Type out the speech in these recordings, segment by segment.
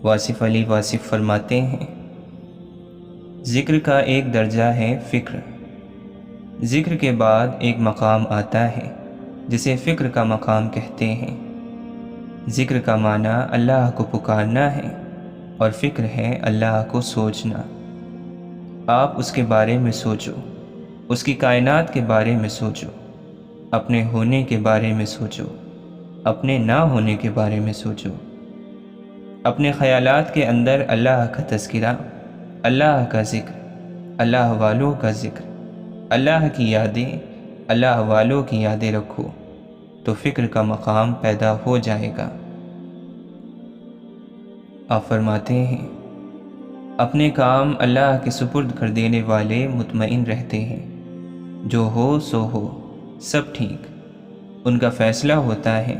واصف علی واصف فرماتے ہیں، ذکر کا ایک درجہ ہے فکر، ذکر کے بعد ایک مقام آتا ہے جسے فکر کا مقام کہتے ہیں۔ ذکر کا معنی اللہ کو پکارنا ہے اور فکر ہے اللہ کو سوچنا۔ آپ اس کے بارے میں سوچو، اس کی کائنات کے بارے میں سوچو، اپنے ہونے کے بارے میں سوچو، اپنے نہ ہونے کے بارے میں سوچو۔ اپنے خیالات کے اندر اللہ کا تذکرہ، اللہ کا ذکر، اللہ والوں کا ذکر، اللہ کی یادیں، اللہ والوں کی یادیں رکھو تو فکر کا مقام پیدا ہو جائے گا۔ آپ فرماتے ہیں، اپنے کام اللہ کے سپرد کر دینے والے مطمئن رہتے ہیں، جو ہو سو ہو، سب ٹھیک۔ ان کا فیصلہ ہوتا ہے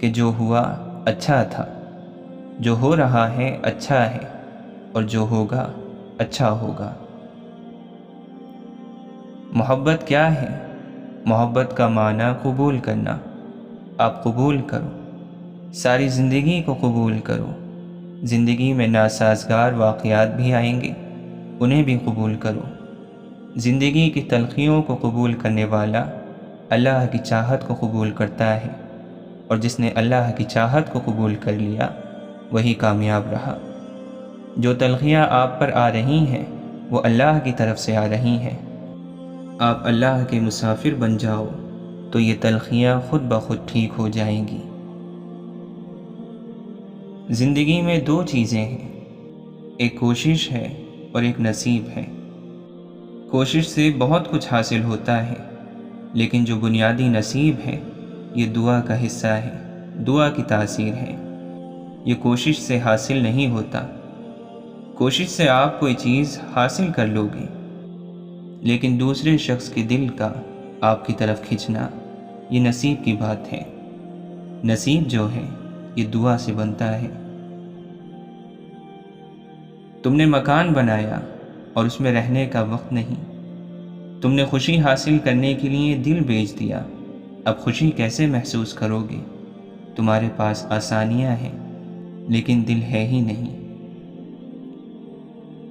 کہ جو ہوا اچھا تھا، جو ہو رہا ہے اچھا ہے، اور جو ہوگا اچھا ہوگا۔ محبت کیا ہے؟ محبت کا معنی قبول کرنا۔ آپ قبول کرو، ساری زندگی کو قبول کرو۔ زندگی میں ناسازگار واقعات بھی آئیں گے، انہیں بھی قبول کرو۔ زندگی کی تلخیوں کو قبول کرنے والا اللہ کی چاہت کو قبول کرتا ہے، اور جس نے اللہ کی چاہت کو قبول کر لیا وہی کامیاب رہا۔ جو تلخیاں آپ پر آ رہی ہیں وہ اللہ کی طرف سے آ رہی ہیں۔ آپ اللہ کے مسافر بن جاؤ تو یہ تلخیاں خود بخود ٹھیک ہو جائیں گی۔ زندگی میں دو چیزیں ہیں، ایک کوشش ہے اور ایک نصیب ہے۔ کوشش سے بہت کچھ حاصل ہوتا ہے، لیکن جو بنیادی نصیب ہے یہ دعا کا حصہ ہے، دعا کی تاثیر ہے۔ یہ کوشش سے حاصل نہیں ہوتا۔ کوشش سے آپ کوئی چیز حاصل کر لو گے، لیکن دوسرے شخص کے دل کا آپ کی طرف کھنچنا یہ نصیب کی بات ہے۔ نصیب جو ہے یہ دعا سے بنتا ہے۔ تم نے مکان بنایا اور اس میں رہنے کا وقت نہیں۔ تم نے خوشی حاصل کرنے کے لیے دل بیچ دیا، اب خوشی کیسے محسوس کرو گے؟ تمہارے پاس آسانیاں ہیں لیکن دل ہے ہی نہیں۔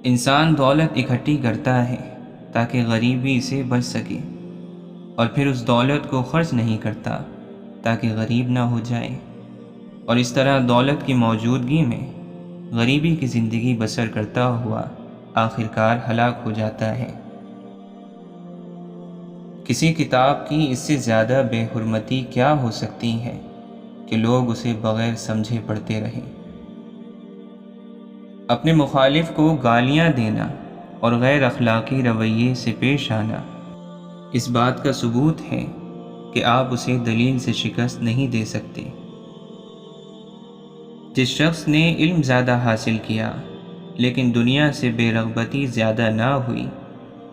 انسان دولت اکٹھی کرتا ہے تاکہ غریبی سے بچ سکے، اور پھر اس دولت کو خرچ نہیں کرتا تاکہ غریب نہ ہو جائے، اور اس طرح دولت کی موجودگی میں غریبی کی زندگی بسر کرتا ہوا آخرکار ہلاک ہو جاتا ہے۔ کسی کتاب کی اس سے زیادہ بے حرمتی کیا ہو سکتی ہے کہ لوگ اسے بغیر سمجھے پڑھتے رہیں۔ اپنے مخالف کو گالیاں دینا اور غیر اخلاقی رویے سے پیش آنا اس بات کا ثبوت ہے کہ آپ اسے دلیل سے شکست نہیں دے سکتے۔ جس شخص نے علم زیادہ حاصل کیا لیکن دنیا سے بے رغبتی زیادہ نہ ہوئی،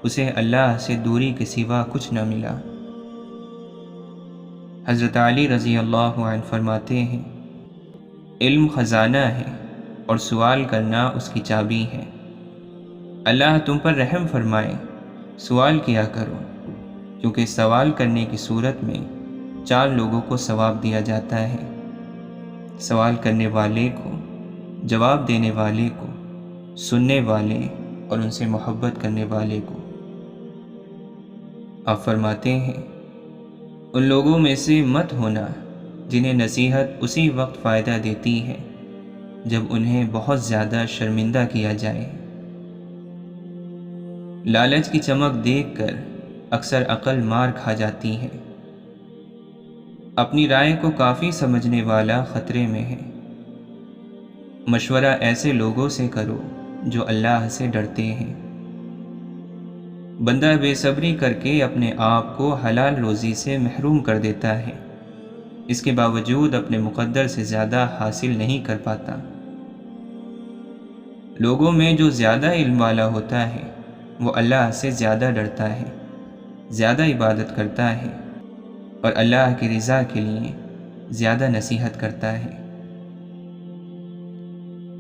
اسے اللہ سے دوری کے سوا کچھ نہ ملا۔ حضرت علی رضی اللہ عنہ فرماتے ہیں، علم خزانہ ہے اور سوال کرنا اس کی چابی ہے۔ اللہ تم پر رحم فرمائے، سوال کیا کرو، کیونکہ سوال کرنے کی صورت میں 4 لوگوں کو ثواب دیا جاتا ہے، سوال کرنے والے کو، جواب دینے والے کو، سننے والے اور ان سے محبت کرنے والے کو۔ آپ فرماتے ہیں، ان لوگوں میں سے مت ہونا جنہیں نصیحت اسی وقت فائدہ دیتی ہے جب انہیں بہت زیادہ شرمندہ کیا جائے۔ لالچ کی چمک دیکھ کر اکثر عقل مار کھا جاتی ہے۔ اپنی رائے کو کافی سمجھنے والا خطرے میں ہے۔ مشورہ ایسے لوگوں سے کرو جو اللہ سے ڈرتے ہیں۔ بندہ بے صبری کر کے اپنے آپ کو حلال روزی سے محروم کر دیتا ہے، اس کے باوجود اپنے مقدر سے زیادہ حاصل نہیں کر پاتا۔ لوگوں میں جو زیادہ علم والا ہوتا ہے وہ اللہ سے زیادہ ڈرتا ہے، زیادہ عبادت کرتا ہے، اور اللہ کی رضا کے لیے زیادہ نصیحت کرتا ہے۔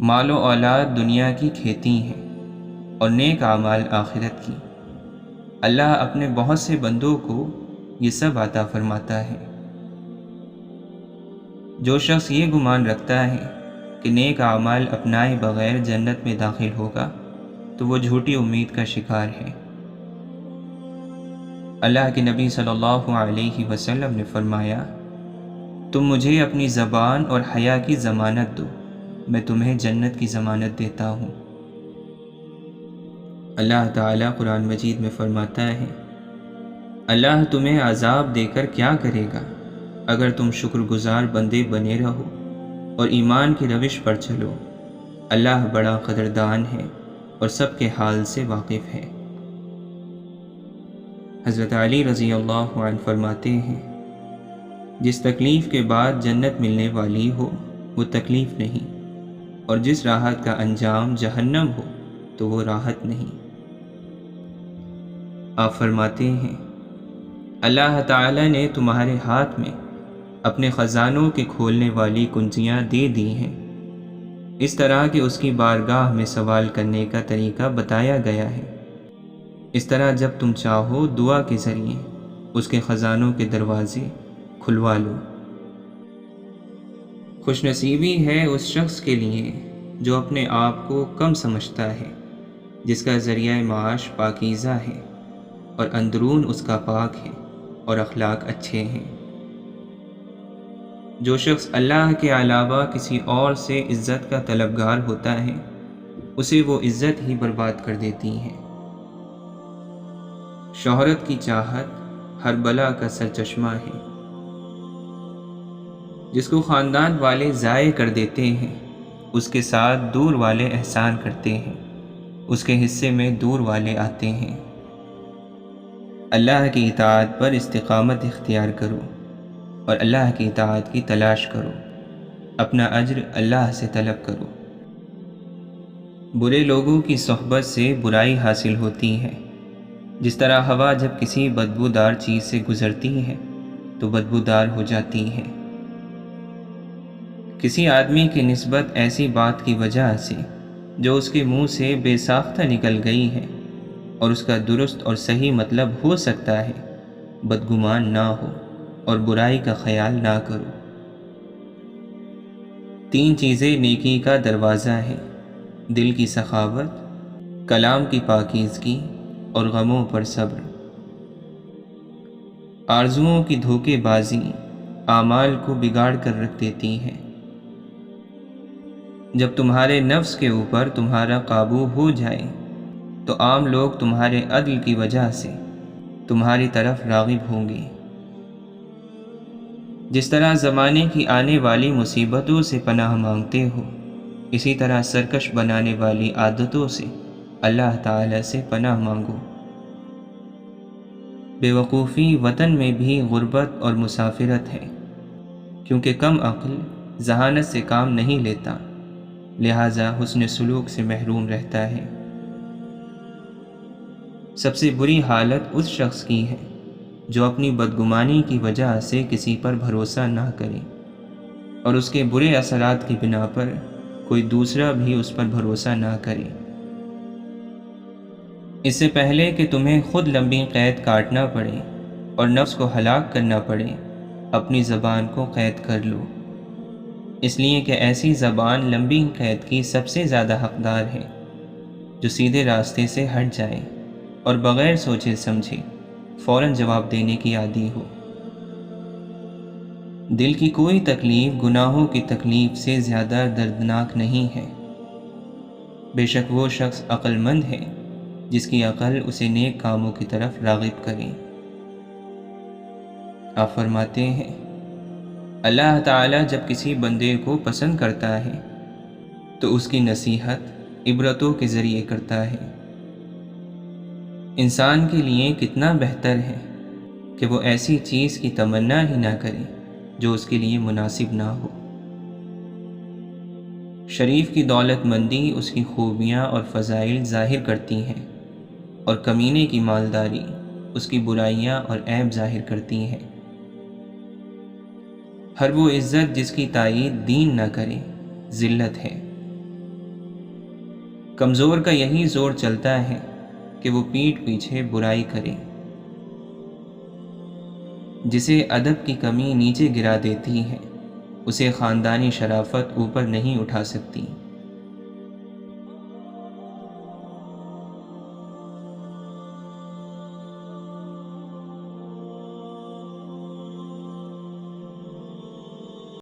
مال و اولاد دنیا کی کھیتی ہے اور نیک اعمال آخرت کی۔ اللہ اپنے بہت سے بندوں کو یہ سب عطا فرماتا ہے۔ جو شخص یہ گمان رکھتا ہے کہ نیک اعمال اپنائے بغیر جنت میں داخل ہوگا تو وہ جھوٹی امید کا شکار ہے۔ اللہ کے نبی صلی اللہ علیہ وسلم نے فرمایا، تم مجھے اپنی زبان اور حیا کی ضمانت دو، میں تمہیں جنت کی ضمانت دیتا ہوں۔ اللہ تعالیٰ قرآن مجید میں فرماتا ہے، اللہ تمہیں عذاب دے کر کیا کرے گا اگر تم شکر گزار بندے بنے رہو اور ایمان کی روش پر چلو۔ اللہ بڑا قدردان ہے اور سب کے حال سے واقف ہے۔ حضرت علی رضی اللہ عنہ فرماتے ہیں، جس تکلیف کے بعد جنت ملنے والی ہو وہ تکلیف نہیں، اور جس راحت کا انجام جہنم ہو تو وہ راحت نہیں۔ آپ فرماتے ہیں، اللہ تعالیٰ نے تمہارے ہاتھ میں اپنے خزانوں کے کھولنے والی کنجیاں دے دی ہیں، اس طرح کہ اس کی بارگاہ میں سوال کرنے کا طریقہ بتایا گیا ہے۔ اس طرح جب تم چاہو دعا کے ذریعے اس کے خزانوں کے دروازے کھلوا لو۔ خوش نصیبی ہے اس شخص کے لیے جو اپنے آپ کو کم سمجھتا ہے، جس کا ذریعہ معاش پاکیزہ ہے اور اندرون اس کا پاک ہے اور اخلاق اچھے ہیں۔ جو شخص اللہ کے علاوہ کسی اور سے عزت کا طلبگار ہوتا ہے، اسے وہ عزت ہی برباد کر دیتی ہے۔ شہرت کی چاہت ہر بلا کا سرچشمہ ہے۔ جس کو خاندان والے ضائع کر دیتے ہیں، اس کے ساتھ دور والے احسان کرتے ہیں، اس کے حصے میں دور والے آتے ہیں۔ اللہ کی اطاعت پر استقامت اختیار کرو اور اللہ کی اطاعت کی تلاش کرو، اپنا اجر اللہ سے طلب کرو۔ برے لوگوں کی صحبت سے برائی حاصل ہوتی ہے، جس طرح ہوا جب کسی بدبودار چیز سے گزرتی ہے تو بدبودار ہو جاتی ہے۔ کسی آدمی کی نسبت ایسی بات کی وجہ سے جو اس کے منہ سے بے ساختہ نکل گئی ہے اور اس کا درست اور صحیح مطلب ہو سکتا ہے، بدگمان نہ ہو اور برائی کا خیال نہ کرو۔ 3 چیزیں نیکی کا دروازہ ہیں: دل کی سخاوت، کلام کی پاکیزگی اور غموں پر صبر۔ آرزوؤں کی دھوکے بازی اعمال کو بگاڑ کر رکھ دیتی ہے۔ جب تمہارے نفس کے اوپر تمہارا قابو ہو جائے تو عام لوگ تمہارے عدل کی وجہ سے تمہاری طرف راغب ہوں گے۔ جس طرح زمانے کی آنے والی مصیبتوں سے پناہ مانگتے ہو، اسی طرح سرکش بنانے والی عادتوں سے اللہ تعالی سے پناہ مانگو۔ بے وقوفی وطن میں بھی غربت اور مسافرت ہے، کیونکہ کم عقل ذہانت سے کام نہیں لیتا، لہذا حسن سلوک سے محروم رہتا ہے۔ سب سے بری حالت اس شخص کی ہے جو اپنی بدگمانی کی وجہ سے کسی پر بھروسہ نہ کرے اور اس کے برے اثرات کی بنا پر کوئی دوسرا بھی اس پر بھروسہ نہ کرے۔ اس سے پہلے کہ تمہیں خود لمبی قید کاٹنا پڑے اور نفس کو ہلاک کرنا پڑے، اپنی زبان کو قید کر لو، اس لیے کہ ایسی زبان لمبی قید کی سب سے زیادہ حقدار ہے جو سیدھے راستے سے ہٹ جائے اور بغیر سوچے سمجھے فوراً جواب دینے کی عادی ہو۔ دل کی کوئی تکلیف گناہوں کی تکلیف سے زیادہ دردناک نہیں ہے۔ بے شک وہ شخص عقل مند ہے جس کی عقل اسے نیک کاموں کی طرف راغب کرے۔ آپ فرماتے ہیں، اللہ تعالیٰ جب کسی بندے کو پسند کرتا ہے تو اس کی نصیحت عبرتوں کے ذریعے کرتا ہے۔ انسان کے لیے کتنا بہتر ہے کہ وہ ایسی چیز کی تمنا ہی نہ کرے جو اس کے لیے مناسب نہ ہو۔ شریف کی دولت مندی اس کی خوبیاں اور فضائل ظاہر کرتی ہیں، اور کمینے کی مالداری اس کی برائیاں اور عیب ظاہر کرتی ہیں۔ ہر وہ عزت جس کی تائید دین نہ کرے ذلت ہے۔ کمزور کا یہی زور چلتا ہے کہ وہ پیٹھ پیچھے برائی کرے۔ جسے ادب کی کمی نیچے گرا دیتی ہے، اسے خاندانی شرافت اوپر نہیں اٹھا سکتی۔